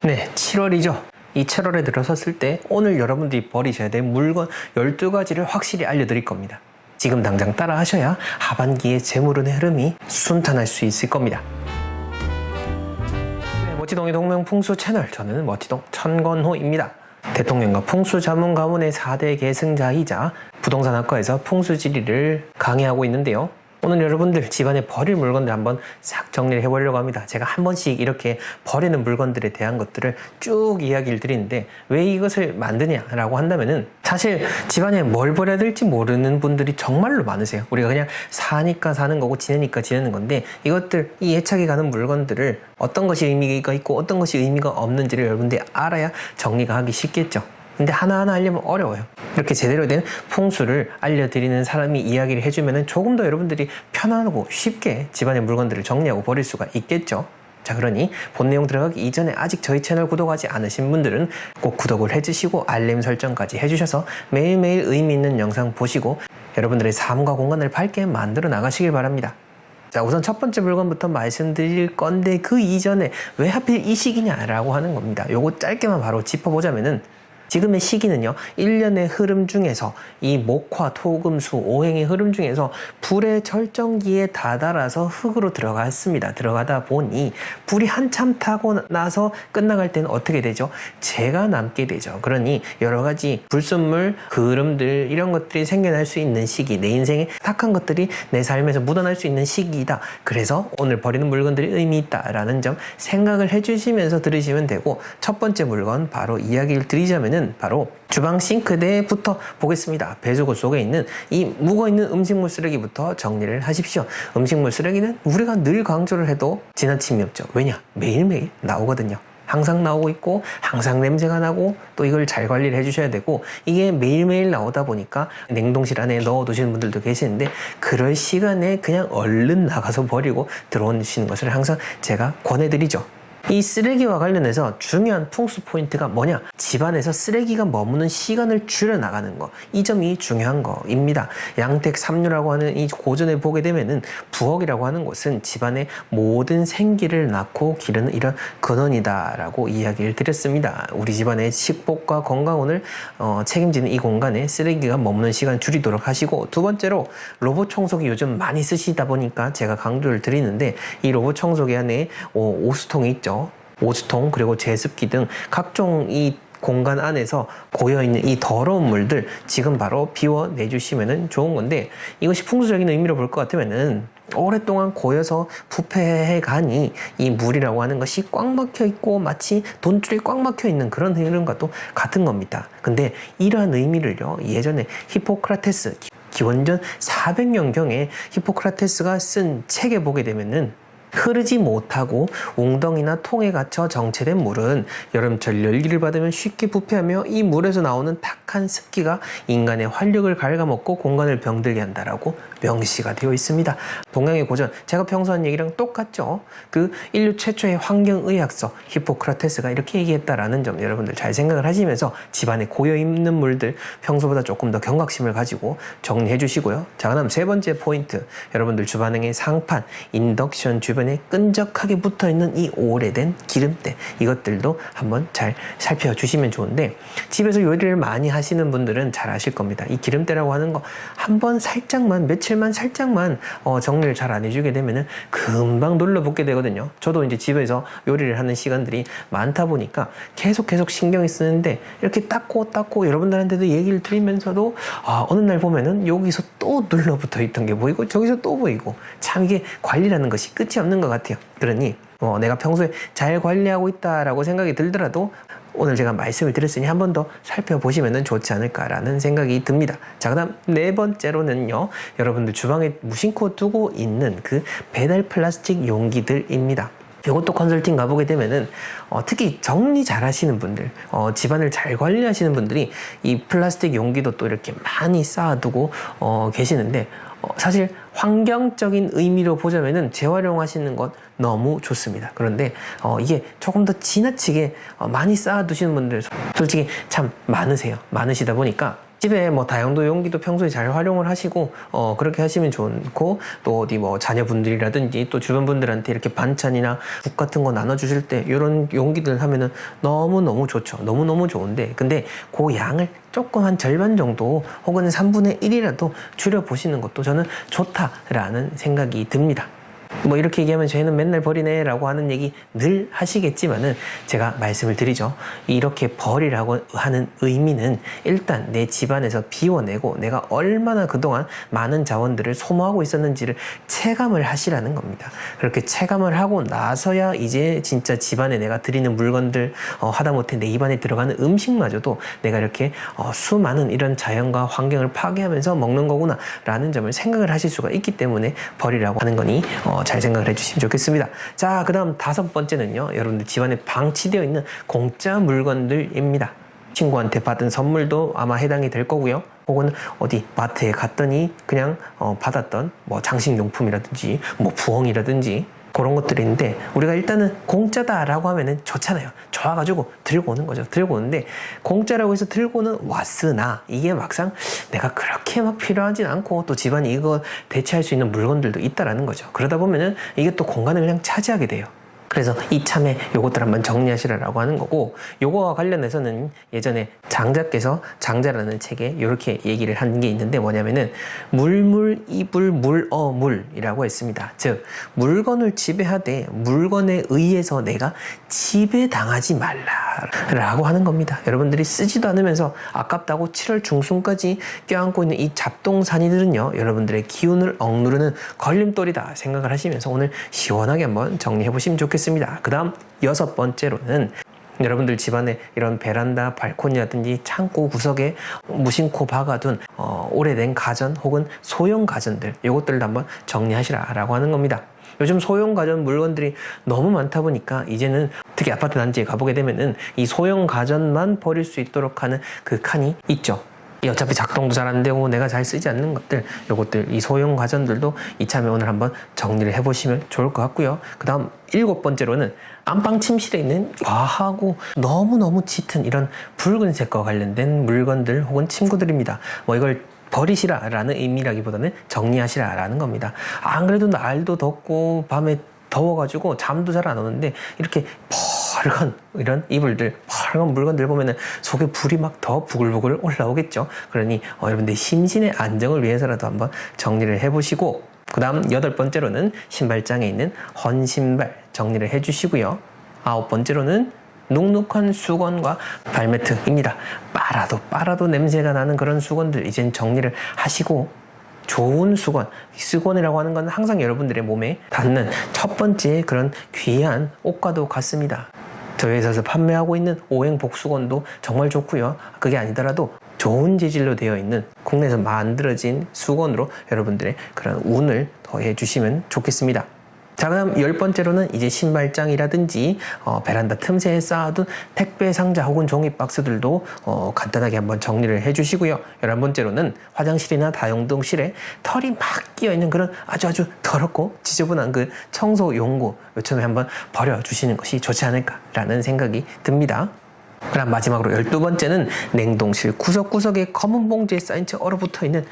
네, 7월이죠. 이 7월에 들어섰을 때 오늘 여러분들이 버리셔야 될 물건 12가지를 확실히 알려드릴 겁니다. 지금 당장 따라 하셔야 하반기에 재물운의 흐름이 순탄할 수 있을 겁니다. 네, 멋지동의 동명풍수 채널, 저는 멋지동 천건호입니다. 대통령과 풍수 전문 가문의 4대 계승자이자 부동산학과에서 풍수지리를 강의하고 있는데요. 오늘 여러분들 집안에 버릴 물건들 한번 싹 정리를 해보려고 합니다. 제가 한 번씩 이렇게 버리는 물건들에 대한 것들을 쭉 이야기를 드리는데 왜 이것을 만드냐라고 한다면은 사실 집안에 뭘 버려야 될지 모르는 분들이 정말로 많으세요. 우리가 그냥 사니까 사는 거고 지내니까 지내는 건데 이것들, 이 애착이 가는 물건들을 어떤 것이 의미가 있고 어떤 것이 의미가 없는지를 여러분들이 알아야 정리가 하기 쉽겠죠. 근데 하나하나 알려면 어려워요. 이렇게 제대로 된 풍수를 알려드리는 사람이 이야기를 해주면 조금 더 여러분들이 편안하고 쉽게 집안의 물건들을 정리하고 버릴 수가 있겠죠. 자, 그러니 본 내용 들어가기 이전에 아직 저희 채널 구독하지 않으신 분들은 꼭 구독을 해주시고 알림 설정까지 해주셔서 매일매일 의미 있는 영상 보시고 여러분들의 삶과 공간을 밝게 만들어 나가시길 바랍니다. 자, 우선 첫 번째 물건부터 말씀드릴 건데 그 이전에 왜 하필 이 시기냐라고 하는 겁니다. 요거 짧게만 바로 짚어보자면은 지금의 시기는요, 1년의 흐름 중에서 이 목화, 토금수, 오행의 흐름 중에서 불의 절정기에 다다라서 흙으로 들어갔습니다. 들어가다 보니 불이 한참 타고 나서 끝나갈 때는 어떻게 되죠? 재가 남게 되죠. 그러니 여러 가지 불순물, 그름들 이런 것들이 생겨날 수 있는 시기, 내 인생에 탁한 것들이 내 삶에서 묻어날 수 있는 시기이다. 그래서 오늘 버리는 물건들이 의미 있다라는 점 생각을 해주시면서 들으시면 되고, 첫 번째 물건 바로 이야기를 드리자면은 바로 주방 싱크대부터 보겠습니다. 배수구 속에 있는 이 묵어있는 음식물 쓰레기부터 정리를 하십시오. 음식물 쓰레기는 우리가 늘 강조를 해도 지나침이 없죠. 왜냐? 매일매일 나오거든요. 항상 나오고 있고 항상 냄새가 나고 또 이걸 잘 관리를 해주셔야 되고, 이게 매일매일 나오다 보니까 냉동실 안에 넣어두시는 분들도 계시는데 그럴 시간에 그냥 얼른 나가서 버리고 들어오시는 것을 항상 제가 권해드리죠. 이 쓰레기와 관련해서 중요한 풍수 포인트가 뭐냐? 집안에서 쓰레기가 머무는 시간을 줄여나가는 거. 이 점이 중요한 거입니다. 양택 삼류라고 하는 이 고전에 보게 되면은 부엌이라고 하는 곳은 집안의 모든 생기를 낳고 기르는 이런 근원이다라고 이야기를 드렸습니다. 우리 집안의 식복과 건강운을 책임지는 이 공간에 쓰레기가 머무는 시간 줄이도록 하시고, 두 번째로 로봇 청소기 요즘 많이 쓰시다 보니까 제가 강조를 드리는데, 이 로봇 청소기 안에 오수통이 있죠. 오수통, 그리고 제습기 등 각종 이 공간 안에서 고여있는 이 더러운 물들 지금 바로 비워내주시면 좋은 건데, 이것이 풍수적인 의미로 볼 것 같으면은 오랫동안 고여서 부패해 가니 이 물이라고 하는 것이 꽉 막혀 있고 마치 돈줄이 꽉 막혀 있는 그런 흐름과도 같은 겁니다. 근데 이러한 의미를요, 예전에 히포크라테스, 기원전 400년경에 히포크라테스가 쓴 책에 보게 되면은 흐르지 못하고 웅덩이나 통에 갇혀 정체된 물은 여름철 열기를 받으면 쉽게 부패하며 이 물에서 나오는 탁한 습기가 인간의 활력을 갉아먹고 공간을 병들게 한다라고 명시가 되어 있습니다. 동양의 고전, 제가 평소 한 얘기랑 똑같죠. 그 인류 최초의 환경의학서 히포크라테스가 이렇게 얘기했다라는 점 여러분들 잘 생각을 하시면서 집안에 고여있는 물들 평소보다 조금 더 경각심을 가지고 정리해 주시고요. 자, 그다음 세 번째 포인트, 여러분들 주방의 상판, 인덕션 주변에 끈적하게 붙어있는 이 오래된 기름때, 이것들도 한번 잘 살펴주시면 좋은데, 집에서 요리를 많이 하시는 분들은 잘 아실 겁니다. 이 기름때라고 하는 거 한번 살짝만, 며칠만 살짝만 정리를 잘 안 해주게 되면은 금방 눌러붙게 되거든요. 저도 이제 집에서 요리를 하는 시간들이 많다 보니까 계속 신경이 쓰는데, 이렇게 닦고 여러분들한테도 얘기를 드리면서도 어느 날 보면은 여기서 또 눌러붙어 있던 게 보이고 저기서 또 보이고, 참 이게 관리라는 것이 끝이 없는 것 같아요. 그러니 내가 평소에 잘 관리하고 있다라고 생각이 들더라도 오늘 제가 말씀을 드렸으니 한 번 더 살펴보시면 좋지 않을까라는 생각이 듭니다. 자, 그다음 네 번째로는요, 여러분들 주방에 무심코 두고 있는 그 배달 플라스틱 용기들입니다. 이것도 컨설팅 가보게 되면은 특히 정리 잘 하시는 분들, 집안을 잘 관리하시는 분들이 이 플라스틱 용기도 또 이렇게 많이 쌓아두고 계시는데, 사실 환경적인 의미로 보자면은 재활용하시는 것 너무 좋습니다. 그런데 이게 조금 더 지나치게 많이 쌓아두시는 분들 솔직히 참 많으시다 보니까 집에 뭐 다용도 용기도 평소에 잘 활용을 하시고 그렇게 하시면 좋고, 또 어디 뭐 자녀분들이라든지 또 주변 분들한테 이렇게 반찬이나 국 같은 거 나눠주실 때 이런 용기들 하면은 너무너무 좋죠. 너무너무 좋은데, 근데 그 양을 조금 한 절반 정도 혹은 3분의 1이라도 줄여보시는 것도 저는 좋다라는 생각이 듭니다. 뭐 이렇게 얘기하면 저희는 맨날 버리네 라고 하는 얘기 늘 하시겠지만은, 제가 말씀을 드리죠. 이렇게 버리라고 하는 의미는 일단 내 집안에서 비워내고 내가 얼마나 그동안 많은 자원들을 소모하고 있었는지를 체감을 하시라는 겁니다. 그렇게 체감을 하고 나서야 이제 진짜 집안에 내가 드리는 물건들, 하다못해 내 입안에 들어가는 음식마저도 내가 이렇게 수많은 이런 자연과 환경을 파괴하면서 먹는 거구나 라는 점을 생각을 하실 수가 있기 때문에 버리라고 하는 거니 잘 생각을 해주시면 좋겠습니다. 자, 그 다음 5번째는요, 여러분들 집안에 방치되어 있는 공짜 물건들입니다. 친구한테 받은 선물도 아마 해당이 될 거고요. 혹은 어디 마트에 갔더니 그냥 받았던 뭐 장식용품이라든지 뭐 부엉이라든지 그런 것들인데, 우리가 일단은 공짜다라고 하면은 좋잖아요. 좋아가지고 들고 오는 거죠. 들고 오는데, 공짜라고 해서 들고는 왔으나 이게 막상 내가 그렇게 막 필요하진 않고 또 집안이 이거 대체할 수 있는 물건들도 있다라는 거죠. 그러다 보면은 이게 또 공간을 그냥 차지하게 돼요. 그래서 이참에 요것들 한번 정리하시라고 하는 거고, 요거와 관련해서는 예전에 장자께서 장자라는 책에 이렇게 얘기를 한 게 있는데, 뭐냐면은 물물 이불 물이라고 했습니다. 즉 물건을 지배하되 물건에 의해서 내가 지배당하지 말라라고 하는 겁니다. 여러분들이 쓰지도 않으면서 아깝다고 7월 중순까지 껴안고 있는 이 잡동사니들은요, 여러분들의 기운을 억누르는 걸림돌이다 생각을 하시면서 오늘 시원하게 한번 정리해 보시면 좋겠습니다. 그 다음 6번째로는 여러분들 집안에 이런 베란다, 발코니라든지 창고 구석에 무심코 박아둔 오래된 가전 혹은 소형 가전들, 이것들도 한번 정리하시라라고 하는 겁니다. 요즘 소형 가전 물건들이 너무 많다 보니까 이제는 특히 아파트 단지에 가보게 되면은 이 소형 가전만 버릴 수 있도록 하는 그 칸이 있죠. 어차피 작동도 잘 안 되고 내가 잘 쓰지 않는 것들, 요것들 이 소형 가전들도 이참에 오늘 한번 정리를 해보시면 좋을 것 같고요. 그 다음 7번째로는 안방 침실에 있는 과하고 너무너무 짙은 이런 붉은색과 관련된 물건들 혹은 침구들입니다. 뭐 이걸 버리시라라는 의미라기보다는 정리하시라라는 겁니다. 안 그래도 날도 덥고 밤에 더워가지고 잠도 잘 안 오는데 이렇게 펄건 이런 이불들, 펄건 물건들 보면은 속에 불이 막 더 부글부글 올라오겠죠. 그러니 여러분들 심신의 안정을 위해서라도 한번 정리를 해보시고, 그 다음 8번째로는 신발장에 있는 헌신발 정리를 해주시고요. 9번째로는 눅눅한 수건과 발매트입니다. 빨아도 냄새가 나는 그런 수건들 이젠 정리를 하시고, 좋은 수건이라고 하는 건 항상 여러분들의 몸에 닿는 첫 번째 그런 귀한 옷과도 같습니다. 저희 회사에서 판매하고 있는 오행 복수건도 정말 좋고요. 그게 아니더라도 좋은 재질로 되어 있는 국내에서 만들어진 수건으로 여러분들의 그런 운을 더해 주시면 좋겠습니다. 자, 그다음 10번째로는 이제 신발장이라든지 베란다 틈새에 쌓아둔 택배 상자 혹은 종이 박스들도 간단하게 한번 정리를 해주시고요. 11번째로는 화장실이나 다용도실에 털이 막 끼어있는 그런 아주 더럽고 지저분한 그 청소 용구, 요즘에 한번 버려주시는 것이 좋지 않을까라는 생각이 듭니다. 그럼 마지막으로 12번째는 냉동실 구석구석에 검은 봉지에 쌓인 채 얼어붙어 있는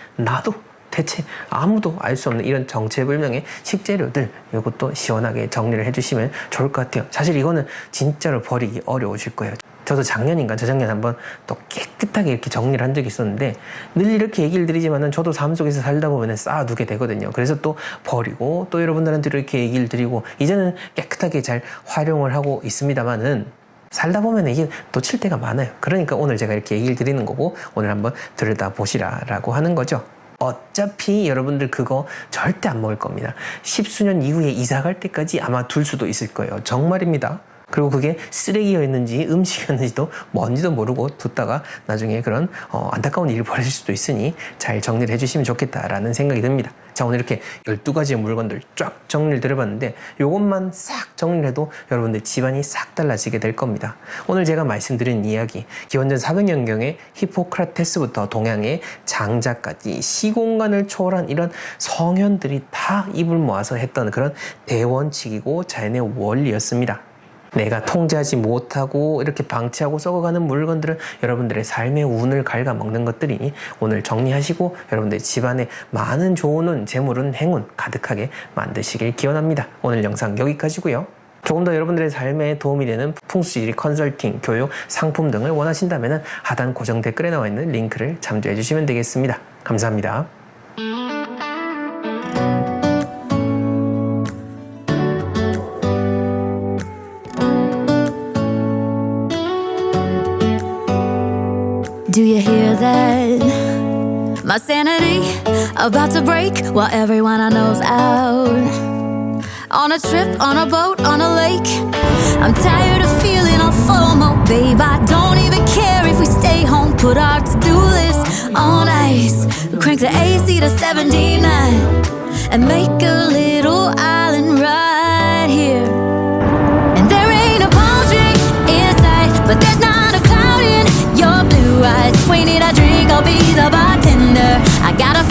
대체 아무도 알 수 없는 이런 정체불명의 식재료들, 이것도 시원하게 정리를 해주시면 좋을 것 같아요. 사실 이거는 진짜로 버리기 어려우실 거예요. 저도 작년인가 저작년 한번 또 깨끗하게 이렇게 정리를 한 적이 있었는데, 늘 이렇게 얘기를 드리지만은 저도 삶 속에서 살다 보면 쌓아두게 되거든요. 그래서 또 버리고 또 여러분들한테 이렇게 얘기를 드리고 이제는 깨끗하게 잘 활용을 하고 있습니다만은, 살다 보면 이게 놓칠 때가 많아요. 그러니까 오늘 제가 이렇게 얘기를 드리는 거고, 오늘 한번 들여다보시라라고 하는 거죠. 어차피 여러분들 그거 절대 안 먹을 겁니다. 10수년 이후에 이사 갈 때까지 아마 둘 수도 있을 거예요. 정말입니다. 그리고 그게 쓰레기였는지 음식이었는지도 뭔지도 모르고 뒀다가 나중에 그런 안타까운 일이 벌어질 수도 있으니 잘 정리를 해주시면 좋겠다라는 생각이 듭니다. 자, 오늘 이렇게 12가지의 물건들 쫙 정리를 드려봤는데, 요것만 싹 정리를 해도 여러분들 집안이 싹 달라지게 될 겁니다. 오늘 제가 말씀드린 이야기, 기원전 400년경에 히포크라테스부터 동양의 장자까지 시공간을 초월한 이런 성현들이 다 입을 모아서 했던 그런 대원칙이고 자연의 원리였습니다. 내가 통제하지 못하고 이렇게 방치하고 썩어가는 물건들은 여러분들의 삶의 운을 갉아먹는 것들이니 오늘 정리하시고 여러분들의 집안에 많은 좋은 운, 재물운, 행운 가득하게 만드시길 기원합니다. 오늘 영상 여기까지고요. 조금 더 여러분들의 삶에 도움이 되는 풍수지리 컨설팅, 교육, 상품 등을 원하신다면 하단 고정 댓글에 나와 있는 링크를 참조해 주시면 되겠습니다. 감사합니다. Do you hear that? My sanity about to break while everyone I know's out. On a trip, on a boat, on a lake. I'm tired of feeling all FOMO, babe. I don't even care if we stay home. Put our to-do list on ice. Crank the AC to 79 and make a little island right here. And there ain't a palm tree in sight, but there's not a cloud in your blue eyes. If we need a drink, I'll be the bartender. I got a